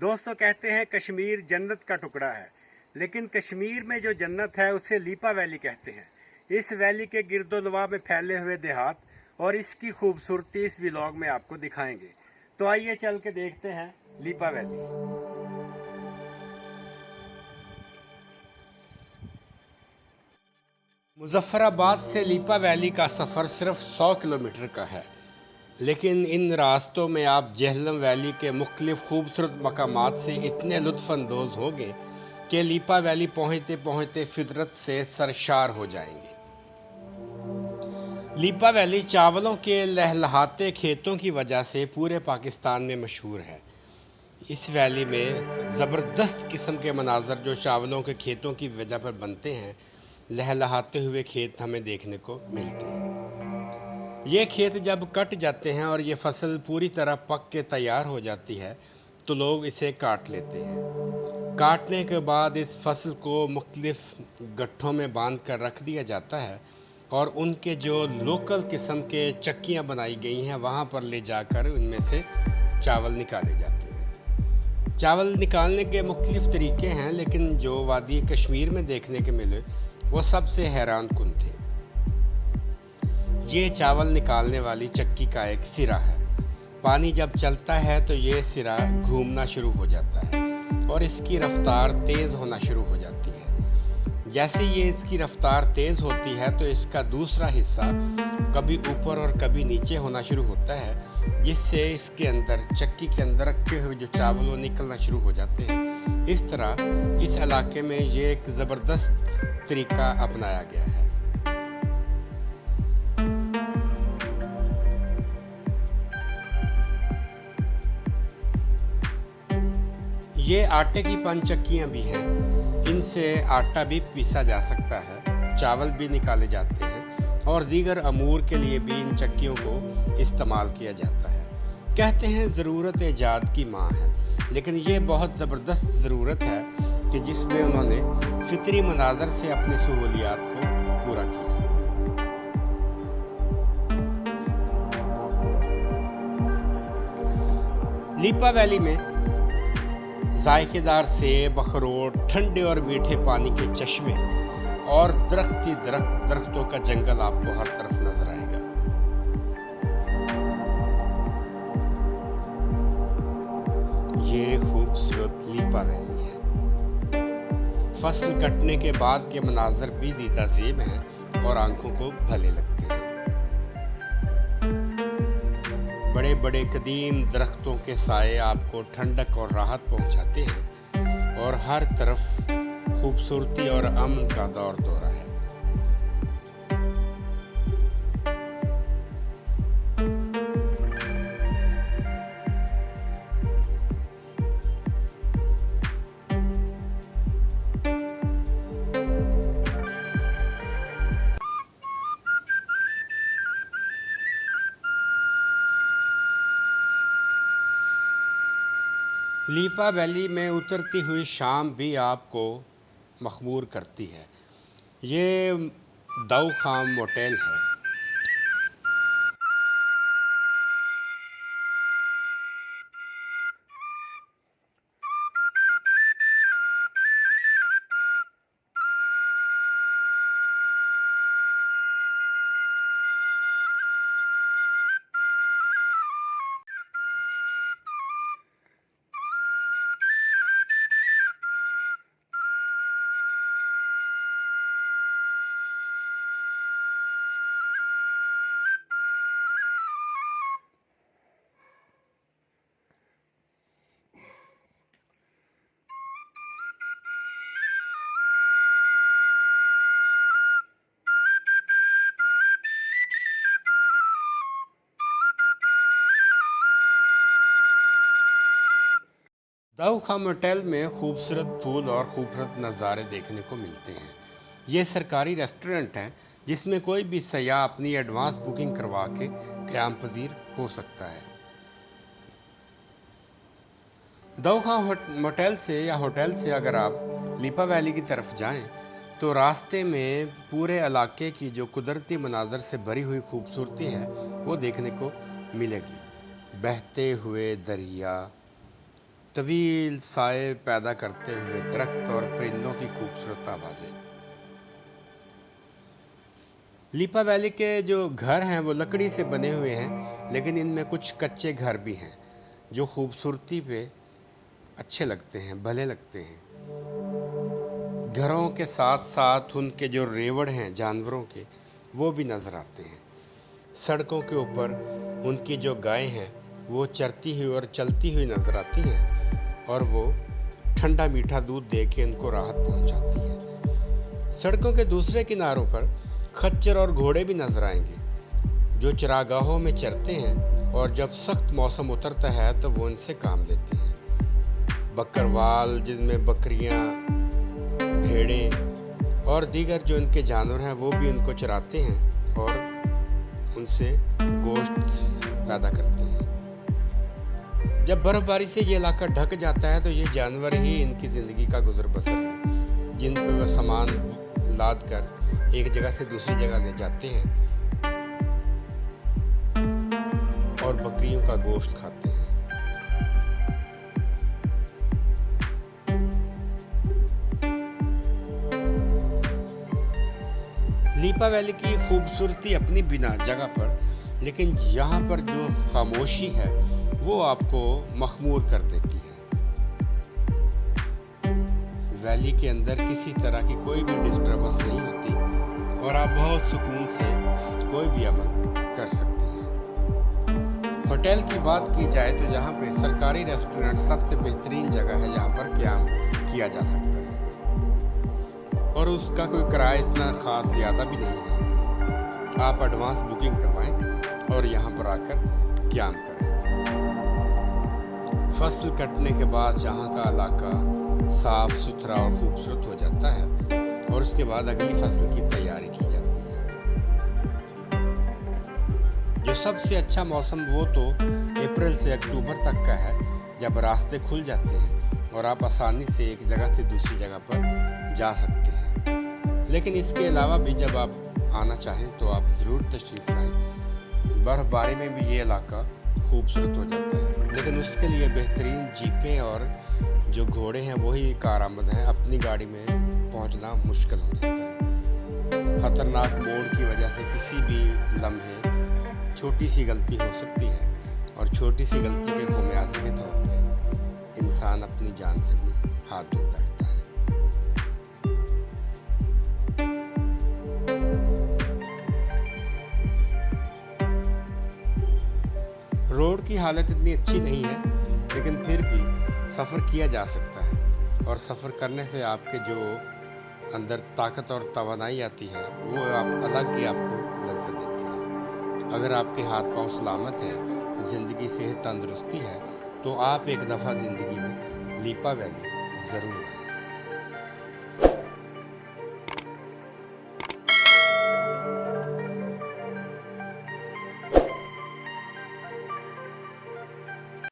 दोस्तों, कहते हैं कश्मीर जन्नत का टुकड़ा है, लेकिन कश्मीर में जो जन्नत है उसे लीपा वैली कहते हैं। इस वैली के गिरदोलवा में फैले हुए देहात और इसकी खूबसूरती इस व्लॉग में आपको दिखाएंगे। तो आइए चल के देखते हैं लीपा वैली। मुजफ्फराबाद से लीपा वैली का सफ़र सिर्फ 100 किलोमीटर का है, लेकिन इन रास्तों में आप जेहलम वैली के मुख्तलिफ खूबसूरत मकामात से इतने लुत्फ़अंदोज़ होंगे कि लीपा वैली पहुँचते पहुँचते फितरत से सरशार हो जाएंगे। लीपा वैली चावलों के लहलहाते खेतों की वजह से पूरे पाकिस्तान में मशहूर है। इस वैली में ज़बरदस्त किस्म के मनाज़र जो चावलों के खेतों की वजह पर बनते हैं, लहलहाते हुए खेत हमें देखने को मिलते हैं। ये खेत जब कट जाते हैं और ये फसल पूरी तरह पक के तैयार हो जाती है तो लोग इसे काट लेते हैं। काटने के बाद इस फसल को मुख्तलिफ गट्ठों में बांध कर रख दिया जाता है और उनके जो लोकल किस्म के चक्कियाँ बनाई गई हैं वहाँ पर ले जाकर उनमें से चावल निकाले जाते हैं। चावल निकालने के मुख्तलिफ तरीके हैं, लेकिन जो वादी कश्मीर में देखने के मिले वो सबसे हैरान कुन थे। ये चावल निकालने वाली चक्की का एक सिरा है। पानी जब चलता है तो ये सिरा घूमना शुरू हो जाता है और इसकी रफ्तार तेज़ होना शुरू हो जाती है। जैसे ये इसकी रफ्तार तेज़ होती है तो इसका दूसरा हिस्सा कभी ऊपर और कभी नीचे होना शुरू होता है, जिससे इसके अंदर चक्की के अंदर रखे हुए जो चावल वो निकलना शुरू हो जाते हैं। इस तरह इस इलाके में ये एक ज़बरदस्त तरीका अपनाया गया है। ये आटे की पंचक्कियाँ भी हैं। इनसे आटा भी पीसा जा सकता है, चावल भी निकाले जाते हैं और दीगर अमूर के लिए भी इन चक्कियों को इस्तेमाल किया जाता है। कहते हैं ज़रूरत ईजाद की माँ है, लेकिन ये बहुत ज़बरदस्त ज़रूरत है कि जिसमें उन्होंने फितरी मनाज़र से अपनी सहूलियात को पूरा किया। लीपा वैली में जायकेदार सेब, अखरोट, ठंडे और मीठे पानी के चश्मे और दरख्तों का जंगल आपको हर तरफ नजर आएगा। ये खूबसूरत लीपा वैली है। फसल कटने के बाद के मनाजर भी दीदाज़ेब हैं और आंखों को भले लगते हैं। बड़े बड़े कदीम दरख्तों के साए आपको ठंडक और राहत पहुंचाते हैं और हर तरफ खूबसूरती और अमन का दौर दौरा है। लीपा वैली में उतरती हुई शाम भी आपको मखमूर करती है। ये दाऊ खाम मोटेल है। दाऊ खाम होटल में खूबसूरत फूल और खूबसूरत नज़ारे देखने को मिलते हैं। ये सरकारी रेस्टोरेंट है जिसमें कोई भी सयाह अपनी एडवांस बुकिंग करवा के क़याम पजीर हो सकता है। दाऊ खाम मोटेल से या होटल से अगर आप लीपा वैली की तरफ जाएं तो रास्ते में पूरे इलाके की जो कुदरती मनाजर से भरी हुई खूबसूरती है वो देखने को मिलेगी। बहते हुए दरिया, तवील साए पैदा करते हुए दरख्त और परिंदों की खूबसूरत आवाज़ें। लीपा वैली के जो घर हैं वो लकड़ी से बने हुए हैं, लेकिन इनमें कुछ कच्चे घर भी हैं जो खूबसूरती पे अच्छे लगते हैं, भले लगते हैं। घरों के साथ साथ उनके जो रेवड़ हैं जानवरों के, वो भी नज़र आते हैं। सड़कों के ऊपर उनकी जो गायें हैं वो चरती हुई और चलती हुई नज़र आती हैं और वो ठंडा मीठा दूध दे के उनको राहत पहुंचाती हैं। सड़कों के दूसरे किनारों पर खच्चर और घोड़े भी नज़र आएंगे जो चरागाहों में चरते हैं और जब सख्त मौसम उतरता है तो वो इनसे काम लेते हैं। बकरवाल, जिनमें बकरियां, भेड़ें और दीगर जो इनके जानवर हैं वो भी उनको चराते हैं और उनसे गोश्त पैदा करते हैं। जब बर्फबारी से ये इलाका ढक जाता है तो ये जानवर ही इनकी ज़िंदगी का गुजर बसर है, जिन पर वह सामान लाद कर एक जगह से दूसरी जगह ले जाते हैं और बकरियों का गोश्त खाते हैं। लीपा वैली की खूबसूरती अपनी बिना जगह पर, लेकिन यहाँ पर जो खामोशी है वो आपको मखमूर कर देती है। वैली के अंदर किसी तरह की कोई भी डिस्टर्बेंस नहीं होती और आप बहुत सुकून से कोई भी अमल कर सकते हैं। होटल की बात की जाए तो यहाँ पे सरकारी रेस्टोरेंट सबसे बेहतरीन जगह है जहाँ पर क़याम किया जा सकता है और उसका कोई किराया इतना ख़ास ज़्यादा भी नहीं है। आप एडवांस बुकिंग करवाएं और यहाँ पर आकर क़याम करें। फसल कटने के बाद यहाँ का इलाका साफ़ सुथरा और खूबसूरत हो जाता है और उसके बाद अगली फसल की तैयारी की जाती है। जो सबसे अच्छा मौसम वो तो अप्रैल से अक्टूबर तक का है, जब रास्ते खुल जाते हैं और आप आसानी से एक जगह से दूसरी जगह पर जा सकते हैं। लेकिन इसके अलावा भी जब आप आना चाहें तो आप ज़रूर तशरीफ़ लाएं। बर्फ़बारी में भी ये इलाका खूबसूरत हो जाता है, लेकिन उसके लिए बेहतरीन जीपें और जो घोड़े हैं वही कारआमद हैं। अपनी गाड़ी में पहुंचना मुश्किल हो जाता है। ख़तरनाक मोड़ की वजह से किसी भी लम्हे छोटी सी गलती हो सकती है और छोटी सी गलती के ख़ुमियाज़े के तौर पे इंसान अपनी जान से भी हाथ धो बैठता है। रोड की हालत इतनी अच्छी नहीं है, लेकिन फिर भी सफ़र किया जा सकता है और सफ़र करने से आपके जो अंदर ताकत और तवानाई आती है वो आप अलग ही आपको लज्जत देती है। अगर आपके हाथ पांव सलामत हैं, ज़िंदगी सेहत तंदुरुस्ती है, तो आप एक दफ़ा ज़िंदगी में लीपा वैली ज़रूर आएं।